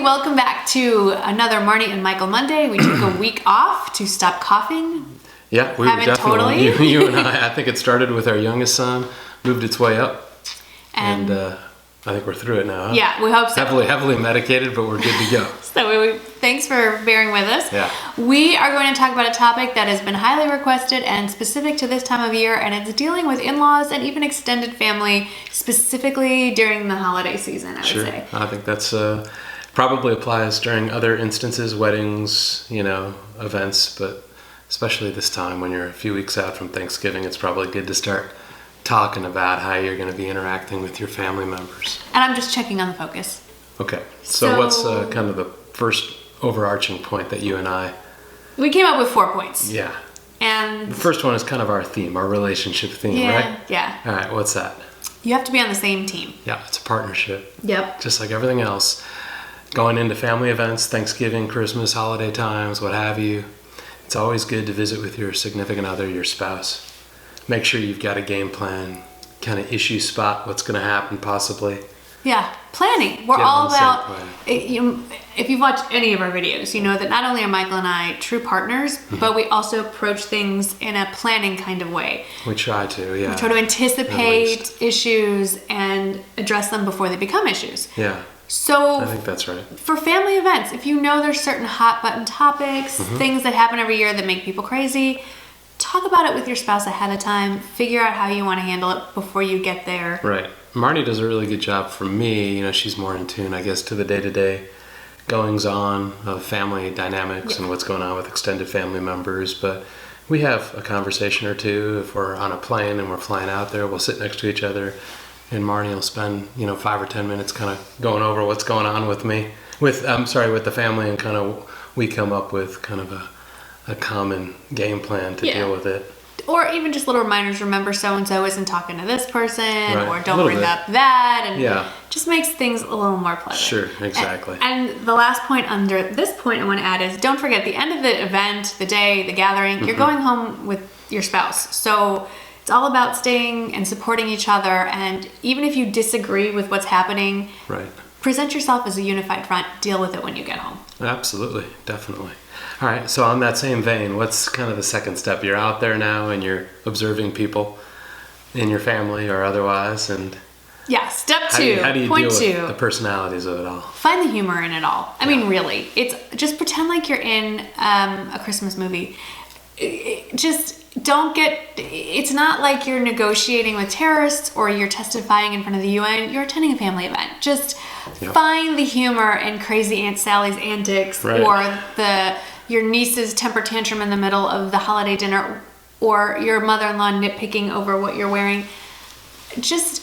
welcome back to another Marnie and Michael Monday. We took a week off to stop coughing. Yeah, we were definitely, you and I think it started with our youngest son, moved its way up, and I think we're through it now. Huh? Yeah, we hope so. Heavily medicated, but we're good to go. So thanks for bearing with us. Yeah. We are going to talk about a topic that has been highly requested and specific to this time of year, and it's dealing with in-laws and even extended family, specifically during the holiday season, I would say. I think that's probably applies during other instances, weddings, events, but especially this time when you're a few weeks out from Thanksgiving, it's probably good to start talking about how you're going to be interacting with your family members. And I'm just checking on the focus. Okay. So what's kind of the first overarching point that you and I... We came up with 4 points. Yeah. And the first one is kind of our theme, our relationship theme, right? Yeah. All right, what's that? You have to be on the same team. Yeah, it's a partnership. Yep. Just like everything else. Going into family events, Thanksgiving, Christmas, holiday times, what have you, it's always good to visit with your significant other, your spouse. Make sure you've got a game plan, kind of issue spot what's going to happen possibly. Yeah, planning. We're all about, if you've watched any of our videos, you know that not only are Michael and I true partners, but we also approach things in a planning kind of way. We try to, yeah. We try to anticipate issues and address them before they become issues. Yeah. So I think that's right. For family events, if you know there's certain hot button topics, things that happen every year that make people crazy, talk about it with your spouse ahead of time. Figure out how you want to handle it before you get there. Right. Marnie does a really good job for me. She's more in tune, I guess, to the day-to-day goings-on of family dynamics and what's going on with extended family members. But we have a conversation or two. If we're on a plane and we're flying out there, we'll sit next to each other, and Marnie will spend 5 or 10 minutes kind of going over what's going on with the family, and kind of we come up with kind of a common game plan to deal with it. Or even just little reminders. Remember, so-and-so isn't talking to this person, right. Or don't bring up that, and just makes things a little more pleasant. Sure, exactly. And the last point under this point I want to add is, don't forget, at the end of the event, the day, the gathering, you're going home with your spouse. So it's all about staying and supporting each other, and even if you disagree with what's happening, present yourself as a unified front. Deal with it when you get home. Absolutely, definitely. All right, so on that same vein, what's kind of the second step? You're out there now and you're observing people in your family or otherwise, and step two. How do you deal with the personalities of it all? Find the humor in it all. I mean, really, it's just pretend like you're in a Christmas movie. It's not like you're negotiating with terrorists or you're testifying in front of the UN. You're attending a family event. Just find the humor in crazy Aunt Sally's antics, or your niece's temper tantrum in the middle of the holiday dinner, or your mother-in-law nitpicking over what you're wearing. Just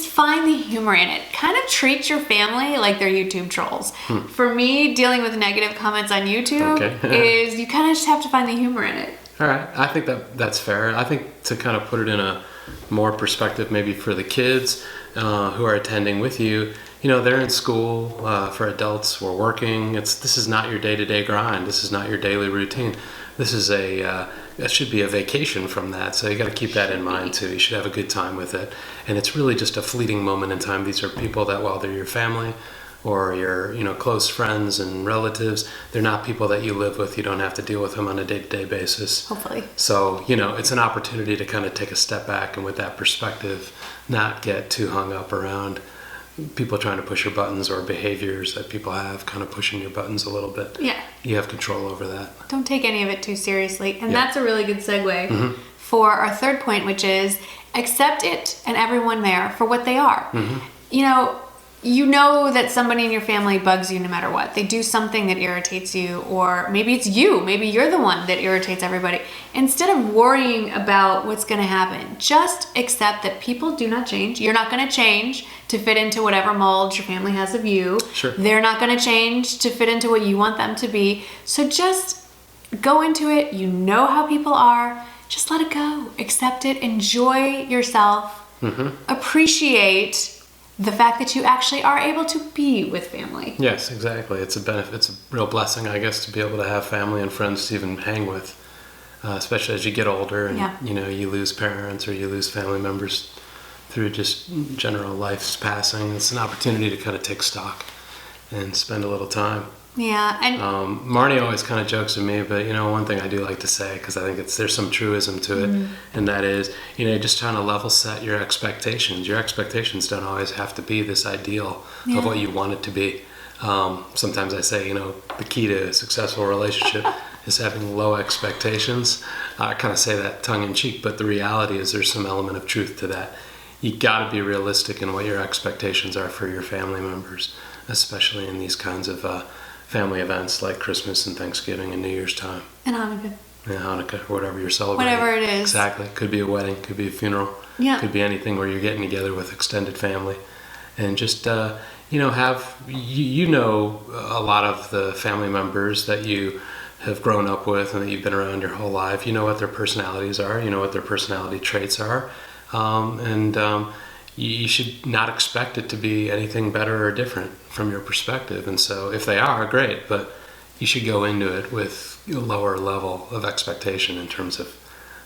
find the humor in it. Kind of treat your family like they're YouTube trolls. For me, dealing with negative comments on YouTube is you kind of just have to find the humor in it. All right, I think that's fair. I think to kind of put it in a more perspective, maybe for the kids who are attending with you, they're in school. For adults, we're working. This is not your day-to-day grind. This is not your daily routine. This is that should be a vacation from that. So you got to keep that in mind too. You should have a good time with it. And it's really just a fleeting moment in time. These are people that, while they're your family or your close friends and relatives, they're not people that you live with. You don't have to deal with them on a day-to-day basis. Hopefully. So it's an opportunity to kind of take a step back, and with that perspective, not get too hung up around people trying to push your buttons, or behaviors that people have kind of pushing your buttons a little bit. Yeah. You have control over that. Don't take any of it too seriously. And that's a really good segue for our third point, which is accept it and everyone there for what they are. You know that somebody in your family bugs you no matter what. They do something that irritates you, or maybe it's you. Maybe you're the one that irritates everybody. Instead of worrying about what's going to happen, just accept that people do not change. You're not going to change to fit into whatever mold your family has of you. Sure. They're not going to change to fit into what you want them to be. So just go into it. You know how people are. Just let it go. Accept it. Enjoy yourself. Appreciate the fact that you actually are able to be with family. Yes, exactly. It's a benefit. It's a real blessing, I guess, to be able to have family and friends to even hang with, especially as you get older and you lose parents or you lose family members through just general life's passing. It's an opportunity to kind of take stock and spend a little time. Yeah, and Marnie always kind of jokes with me, but one thing I do like to say, because I think there's some truism to it, and that is, just trying to level set your expectations. Your expectations don't always have to be this ideal of what you want it to be. Sometimes I say, the key to a successful relationship is having low expectations. I kind of say that tongue in cheek, but the reality is there's some element of truth to that. You got to be realistic in what your expectations are for your family members, especially in these kinds of family events like Christmas and Thanksgiving and New Year's time. And Hanukkah. Yeah, Hanukkah, whatever you're celebrating. Whatever it is. Exactly. Could be a wedding, could be a funeral. Yeah. Could be anything where you're getting together with extended family. And just, have, a lot of the family members that you have grown up with and that you've been around your whole life. You know what their personalities are. You know what their personality traits are. You should not expect it to be anything better or different from your perspective. And so if they are, great, but you should go into it with a lower level of expectation in terms of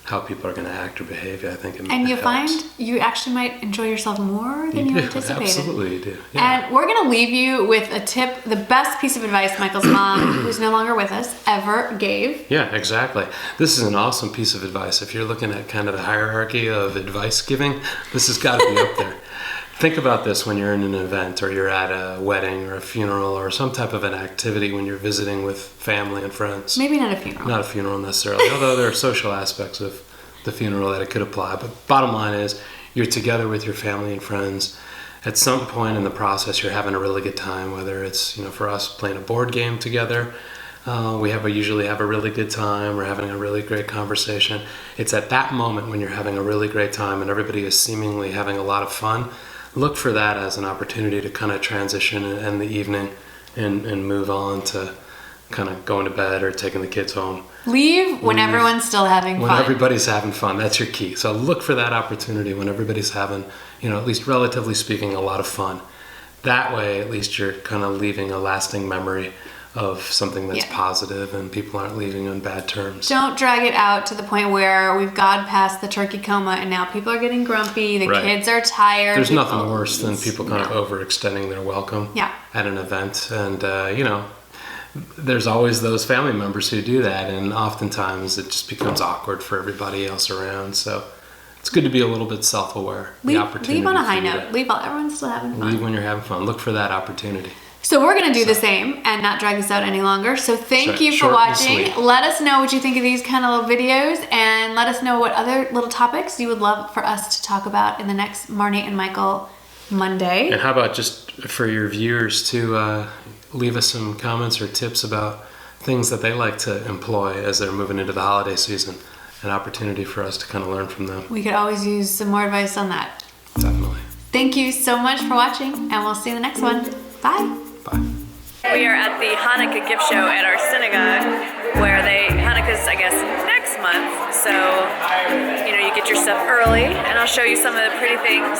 how people are going to act or behave. I think and you find you actually might enjoy yourself more than you anticipated. Absolutely, you do. Yeah. And we're going to leave you with a tip, the best piece of advice Michael's mom, who's no longer with us, ever gave. Yeah, exactly. This is an awesome piece of advice. If you're looking at kind of the hierarchy of advice giving, this has got to be up there. Think about this when you're in an event or you're at a wedding or a funeral or some type of an activity when you're visiting with family and friends. Maybe not a funeral. Not a funeral necessarily, although there are social aspects of the funeral that it could apply. But bottom line is you're together with your family and friends. At some point in the process, you're having a really good time, whether it's, for us playing a board game together. We usually have a really good time. We're having a really great conversation. It's at that moment when you're having a really great time and everybody is seemingly having a lot of fun. Look for that as an opportunity to kind of transition and end the evening and move on to kind of going to bed or taking the kids home. Leave when everyone's still having fun. When everybody's having fun. That's your key. So look for that opportunity when everybody's having, at least relatively speaking, a lot of fun. That way, at least you're kind of leaving a lasting memory of something that's positive and people aren't leaving on bad terms. Don't drag it out to the point where we've gone past the turkey coma and now people are getting grumpy, the kids are tired. There's nothing worse than people kind of overextending their welcome at an event. And, there's always those family members who do that, and oftentimes it just becomes awkward for everybody else around. So it's good to be a little bit self-aware. Leave on a high note. Leave while everyone's still having fun. Leave when you're having fun. Look for that opportunity. So we're going to do the same and not drag this out any longer. So thank you for watching. Let us know what you think of these kind of little videos, and let us know what other little topics you would love for us to talk about in the next Marnie and Michael Monday. And how about just for your viewers to leave us some comments or tips about things that they like to employ as they're moving into the holiday season. An opportunity for us to kind of learn from them. We could always use some more advice on that. Definitely. Thank you so much for watching, and we'll see you in the next one. Bye. Bye. We are at the Hanukkah gift show at our synagogue, where Hanukkah's, I guess, next month. So, you get your stuff early, and I'll show you some of the pretty things